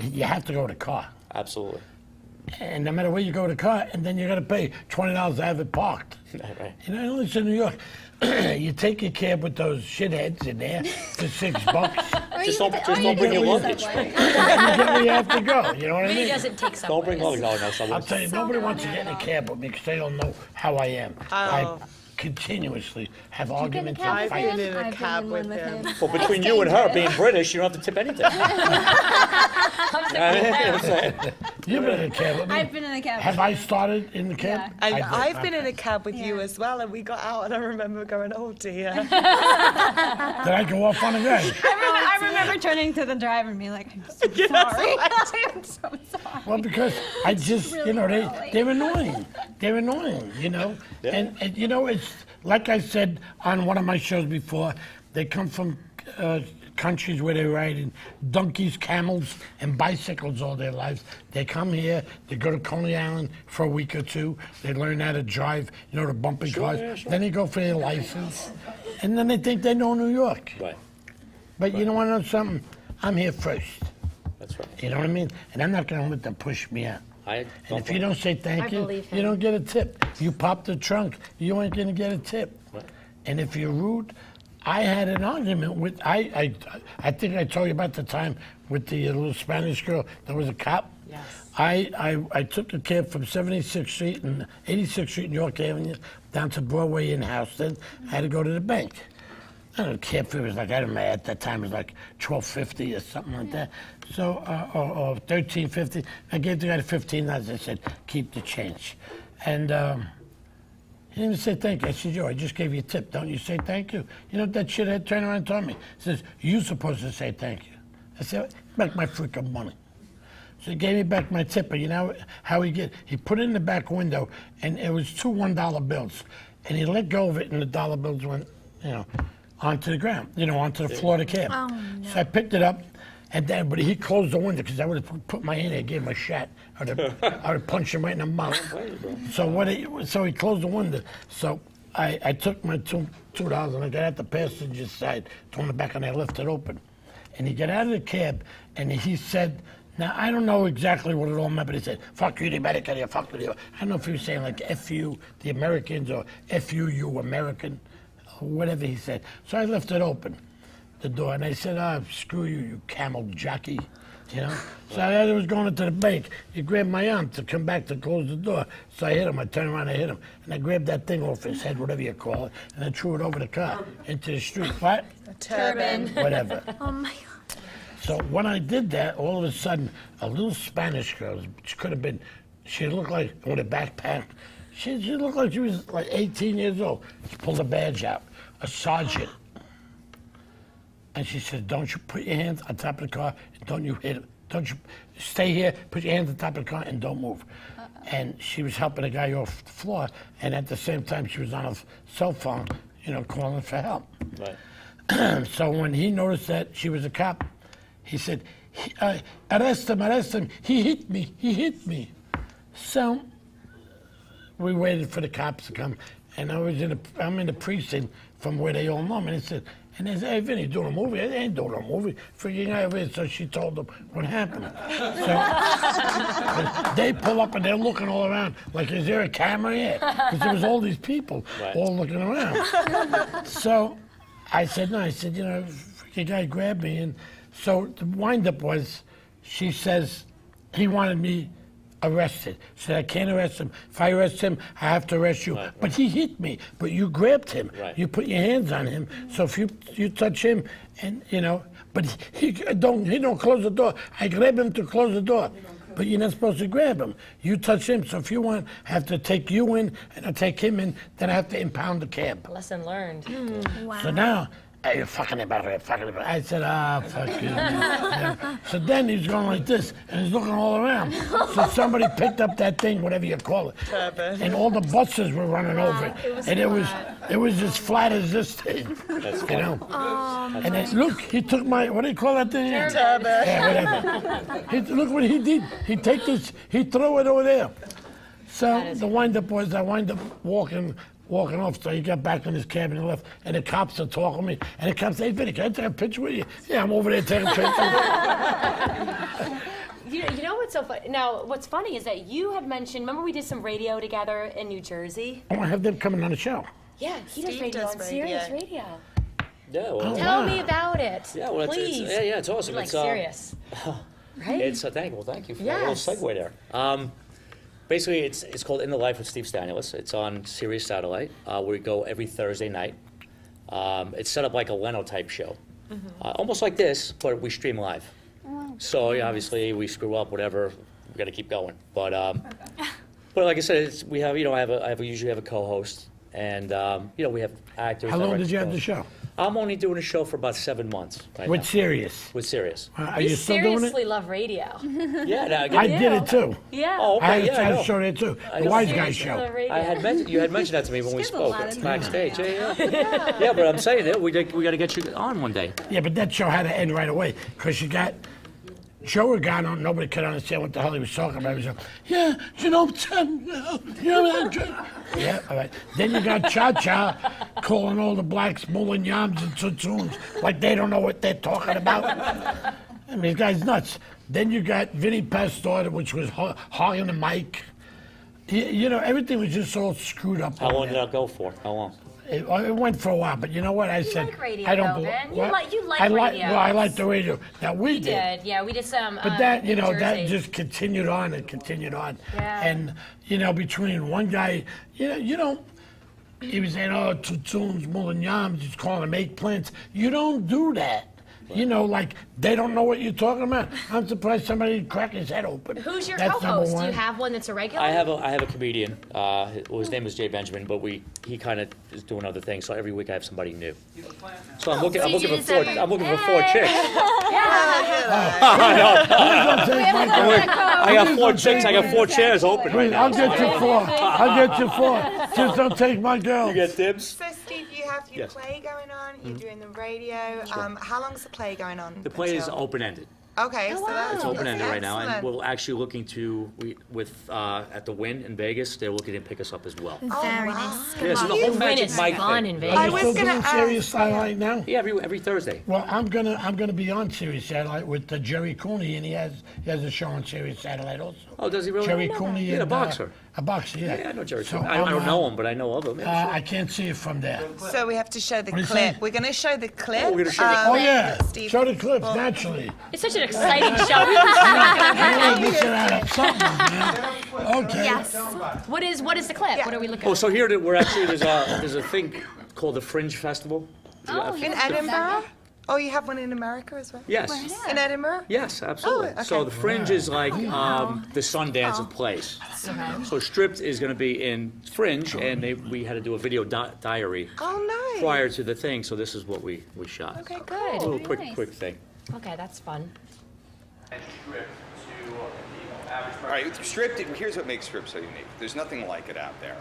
you have to go to car. Absolutely. And no matter where you go to car, and then you got to pay $20 to have it parked. Right. You know, it's in New York. You take your cab with those shitheads in there for $6. Just don't bring your luggage. You get where you have to go. You know what I He mean? doesn't take subways. Don't bring luggage. No, subways. I'll tell you, nobody wants to get in a cab with me because they don't know how I am. I continuously have arguments and I've fights. been in a cab with him. Well, between you and her being British, you don't have to tip anything. You've been in a cab with me. I've been in a cab. Have I started in the cab? And did. I've been in a cab with you as well, and we got out, and I remember going, oh dear. Did I go off on a guy? I remember turning to the driver and being like, I'm so sorry. I'm so sorry. Well, because I just, you know, they're annoying. They're annoying, you know? Yeah. And, you know, it's like I said on one of my shows before, they come from countries where they ride in donkeys, camels, and bicycles all their lives. They come here, they go to Coney Island for a week or two, they learn how to drive, you know, the bumpy cars. Yeah, sure. Then they go for their license, and then they think they know New York. Right. But you know what, I know something? I'm here first. That's right. You know what I mean? And I'm not going to let them push me out. I And if you don't say thank you, believe you him. don't get a tip. You pop the trunk, you ain't gonna get a tip. Right. And if you're rude, I had an argument with, I think I told you about the time with the little Spanish girl that was a cop. Yes. I took a cab from 76th Street and 86th Street and York Avenue down to Broadway in Houston. I had to go to the bank. I don't know, the cab fare was like, I don't know, at that time it was like $12.50 or something like that. So, or $13.50. I gave the guy $15. I said, keep the change. And he didn't even say thank you. I said, yo, I just gave you a tip. Don't you say thank you? You know what that shithead turned around and told me? He says, you're supposed to say thank you. I said, back my freaking money. So he gave me back my tip. But you know how he did? He put it in the back window, and it was two $1 bills. And he let go of it, and the dollar bills went, you know, onto the ground, you know, onto the floor of the cab. Oh, no. So I picked it up, and then, but he closed the window because I would have put my hand there, gave him a shot. I would have punched him right in the mouth. So he closed the window. So I took my $2 and I got out the passenger side, turned it back, and I left it open. And he got out of the cab, and he said, now, I don't know exactly what it all meant, but he said, fuck you, the American, you fuck you. I don't know if he was saying like F you, the Americans, or F you, you American. Whatever he said. So I left it open, the door, and I said, screw you, you camel jockey, you know? So as I was going into the bank, he grabbed my arm to come back to close the door. So I hit him, I turned around, I hit him, and I grabbed that thing off his head, whatever you call it, and I threw it over the car into the street. What? A turban. Whatever. Oh my God. So when I did that, all of a sudden, a little Spanish girl, she could have been, she looked like, with a backpack, she looked like she was like 18 years old. She pulled a badge out, a sergeant. And she said, don't you put your hands on top of the car, and don't you hit it. Don't you stay here, put your hands on top of the car, and don't move. And she was helping a guy off the floor, and at the same time, she was on a cell phone, you know, calling for help. Right. So when he noticed that she was a cop, he said, arrest him, he hit me. So we waited for the cops to come, and I'm in the precinct from where they all know me. And they said, hey, Vinny, doing a movie? I ain't doing a movie. Freaking guy over here. So she told them what happened. So they pull up and they're looking all around, like, is there a camera here? Because there was all these people all looking around. So I said, no, you know, freaking guy grabbed me. And so the wind-up was, she says, he wanted me arrested. Said, I can't arrest him. If I arrest him, I have to arrest you. Right. But he hit me. But you grabbed him. Right. You put your hands on him. So if you touch him, and you know, but he don't close the door. I grab him to close the door. But you're not supposed to grab him. You touch him. So if you want, I have to take you in, and I take him in. Then I have to impound the cab. Lesson learned. Wow. So now, hey, you're fucking about it, fucking about it. I said, fuck you. Yeah. So then he's going like this, and he's looking all around. So somebody picked up that thing, whatever you call it, Turban. and all the buses were running over it. And it was as flat as this thing, That's you know. And then, look, he took my, what do you call that thing? Turban. Yeah, whatever. Look what he did. He threw it over there. So the wind-up was, I wind up walking off, so he got back in his cab and left, and the cops are talking to me, and the cops say, hey, Vinny, can I take a picture with you? Yeah, I'm over there taking pictures. what's so funny? Now, what's funny is that you had mentioned, remember we did some radio together in New Jersey? I want to have them coming on the show. Yeah, he does Steve radio does on radio. Sirius Radio. Yeah, well, Tell me about it. yeah, well, please. it's awesome. Like it's serious. Right? It's thank you for that little Yes. segue there. Basically, it's called In the Life of Steve Stanulis. It's on Sirius Satellite. We go every Thursday night. It's set up like a Leno type show, almost like this, but we stream live. So yeah, obviously we screw up, whatever. We got to keep going. But like I said, we have I usually have a co-host, and we have actors. How long directors, did you have the co-hosts. show? I'm only doing a show for about 7 months right With now. Sirius. With Sirius. Are We you still doing seriously it? love radio. Yeah, no, I did it too. Yeah. Oh, I okay, had yeah, I a know. show there too. The know. Wise Guy Seriously love show. radio. You had mentioned that to me when we There's a spoke lot of backstage. time. Yeah, but I'm saying that we got to get you on one day. Yeah, but that show had to end right away because you got Joe Regano. Nobody could understand what the hell he was talking about. He was like, yeah, yeah, all right. Then you got Cha Cha calling all the blacks mullen yams and tutuns like they don't know what they're talking about. I mean, this guy's nuts. Then you got Vinny Pastor, which was hogging the mic. Everything was just all screwed up. How over long did there. that go for? How long? It went for a while, but you know what? I said, like radio, I don't though, believe. Ben. You like radio. Well, I like the radio. Now we did. Did, yeah, we did some. But that, New that Jersey. just continued on and continued on. Yeah. And, between one guy, he was saying, oh, two tunes, mullen yams, he's calling them eggplants. You don't do that. Like, they don't know what you're talking about. I'm surprised somebody cracked his head open. Who's your That's number co-host? Do one. you have one that's a regular? I have a comedian. His name is Jay Benjamin, but he kind of is doing other things. So every week I have somebody new. So I'm looking so you do for this four. every- I'm looking for 4 chicks. Yeah. I got 4 chicks. I got 4 chairs open right Wait, now. I'll get you 4. I'll get you 4. Just don't take my girl. You get dibs. So, Steve, you have your Yes. play going on, you're doing the radio. How long's the play going on? The play is until? open-ended. Okay, so that's It's open-ended right now, and excellent. we're actually looking to at the Win in Vegas. They're looking to pick us up as well. Very wow. nice. Yeah, so the The whole Win Magic is Mike fun thing. in Are Vegas. I you was still gonna doing ask, Sirius Satellite now? Yeah, every Thursday. Well, I'm gonna be on Sirius Satellite with Jerry Cooney, and he has a show on Sirius Satellite also. Oh, does he really? Jerry Cooney, Yeah, the and, boxer. A boxer, yeah. Yeah, I know Jerry. So I don't I'm, know him, but I know of him. Yeah, sure. I can't see it from there. So we have to show the What do you clip. say? We're going to show the clip. we're gonna show the Oh yeah, that Steve- show the clips naturally. It's such an exciting show. This is out of something, man. Okay. Yes. What is the clip? Yeah. What are we looking Oh, at? so here we're actually there's a thing called the Fringe Festival. Oh, In Edinburgh? Oh, you have one in America as well? Yes. In Edinburgh? Yes, absolutely. Oh, okay. So the Fringe is like the Sundance of plays. So Stripped is going to be in Fringe, and we had to do a video diary Oh, nice. prior to the thing. So this is what we shot. Okay, A good. little Very quick nice. quick thing. Okay, that's fun. All right, Stripped, here's what makes Stripped so unique. There's nothing like it out there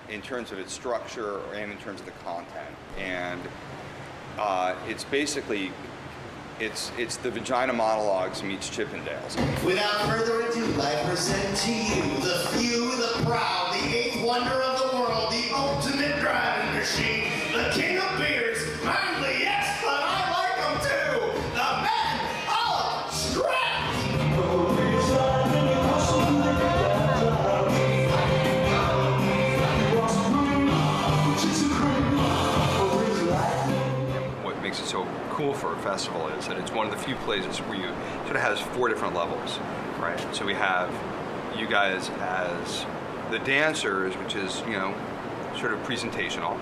in terms of its structure and in terms of the content. And it's basically, it's the vagina monologues meets Chippendales. Without further ado, I present to you the few, the proud, the eighth wonder of the world, the ultimate driving machine, the king of beers, kindly, yes, but I like them too, the man of Stripped! What makes it so cool for a festival is that it's one of the few places where you sort of has 4 different levels, right? So we have you guys as the dancers, which is, sort of presentational.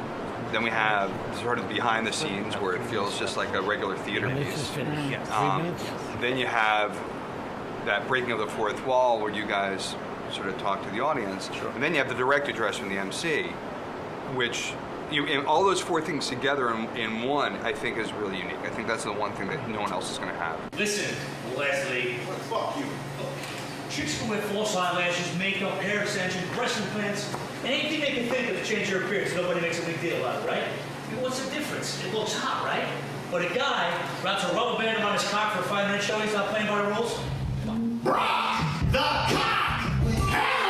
Then we have sort of behind the scenes where it feels just like a regular theater This is piece. finished. 3 minutes. Then you have that breaking of the fourth wall where you guys sort of talk to the audience. Sure. And then you have the direct address from the MC, which and all those 4 things together in one, I think is really unique. I think that's the one thing that no one else is going to have. Listen, Leslie. Fuck you. Chicks can wear false eyelashes, makeup, hair extensions, breast implants, and anything they can think of to change their appearance. Nobody makes a big deal out of it, right? I mean, what's the difference? It looks hot, right? But a guy wraps a rubber band around his cock for a 5-minute show, he's not playing by the rules? Brock, the cock hammer!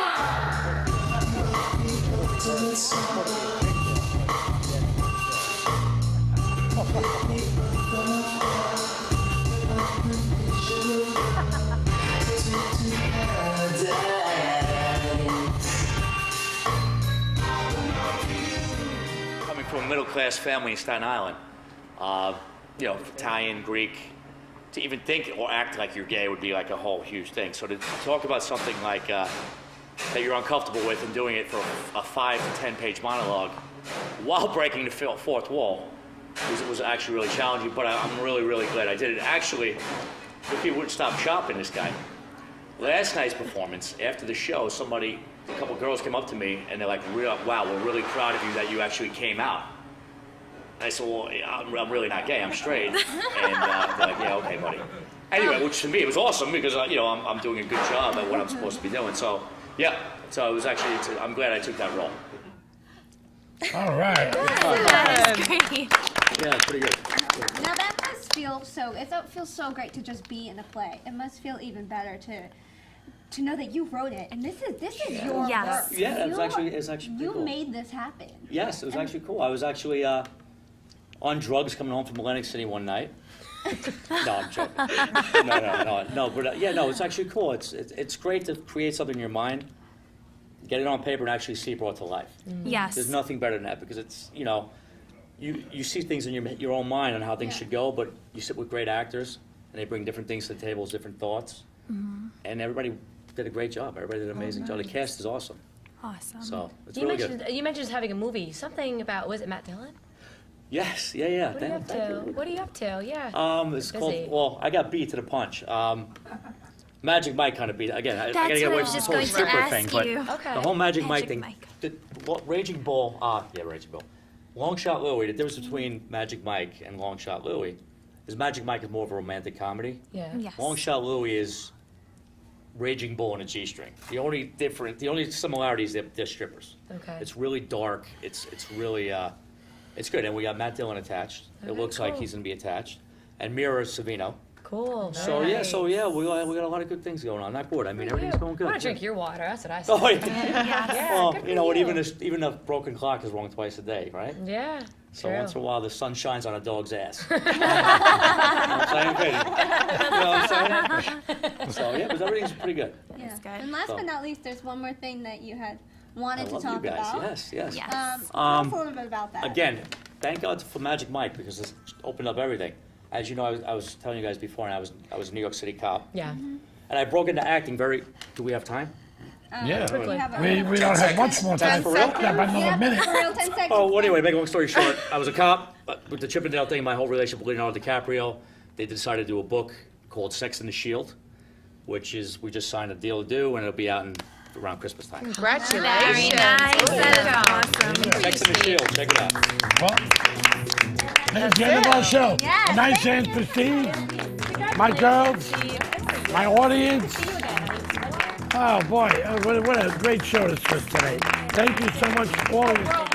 from a middle-class family in Staten Island. You know, Italian, Greek. To even think or act like you're gay would be like a whole huge thing. So to talk about something like that you're uncomfortable with and doing it for a 5 to 10 page monologue while breaking the fourth wall was actually really challenging. But I'm really, really glad I did it. Actually, if you wouldn't stop shopping, this guy. Last night's performance, after the show, a couple girls came up to me and they're like, wow, we're really proud of you that you actually came out. And I said, well, I'm really not gay, I'm straight. And they're like, yeah, okay, buddy. Anyway, which to me, it was awesome because, you know, I'm doing a good job at what I'm supposed to be doing. So, yeah, so it was actually, I'm glad I took that role. All right. That's great. Yeah, it's pretty good. Now that must feel so. It feels so great to just be in a play. It must feel even better to know that you wrote it, and this is your Yes. work. Yeah, it's actually pretty You cool. made this happen. Yes, it was actually cool. I was actually on drugs coming home from Atlantic City one night. No, I'm joking. No, but yeah, no, it's actually cool. It's great to create something in your mind, get it on paper, and actually see it brought to life. Yes. There's nothing better than that because it's, you know, you see things in your own mind on how things should go, but you sit with great actors, and they bring different things to the table, different thoughts, and everybody did a great job. Everybody did an amazing job. The cast is awesome. Awesome. So it's really good. You mentioned just having a movie. Something about, was it Matt Dillon? Yes, yeah. What are you up to? What are you up to? Yeah. It's Busy. called, well, I got beat to the punch. Magic Mike kind of beat, again, I gotta That's get what away I from was this just whole going to stripper thing, ask but you. Okay. the whole Magic Mike Magic thing, Mike. Raging Bull, Raging Bull. Long Shot Louie, the difference between Magic Mike and Long Shot Louie is Magic Mike is more of a romantic comedy. Yeah. Yes. Long Shot Louie is Raging Bull in a G-string. The only similarity is they're strippers. Okay. It's really dark, it's really, it's good, and we got Matt Dillon attached. It Okay, looks like cool. he's gonna be attached. And Mira Savino. Cool. So very yeah, nice. we got a lot of good things going on. Not bored. I mean, everything's going good. I want to drink your water. That's what I said. Oh, yeah. Yeah, Well, good you know for what? you. Even a broken clock is wrong twice a day, right? Yeah. So true. once in a while, the sun shines on a dog's ass. You know what I'm saying? Katie? You know what I'm saying? So yeah, but everything's pretty good. Yeah. good. And last So- but not least, there's one more thing that you had I wanted to love you talk guys. about. Yes. Yes. Tell us a little bit about that. Again, thank God for Magic Mike because it's opened up everything. As you know, I was telling you guys before, and I was a New York City cop, Yeah. and I broke into acting very. Do we have time? Yeah. We have a- We don't have much more time. For real? Yeah, about another minute. For real, 10 seconds. Oh, well, anyway, make a long story short, I was a cop with the Chippendale thing, my whole relationship with Leonardo DiCaprio. They decided to do a book called Sex and the Shield, which is, we just signed a deal to do, and it'll be out around Christmas time. Very nice. That is awesome. Sex and the Shield, check it out. Well, that's the end of our show. A nice hand for Steve, my girls, my audience. Oh boy, what a great show this was today. Thank you so much, all of you.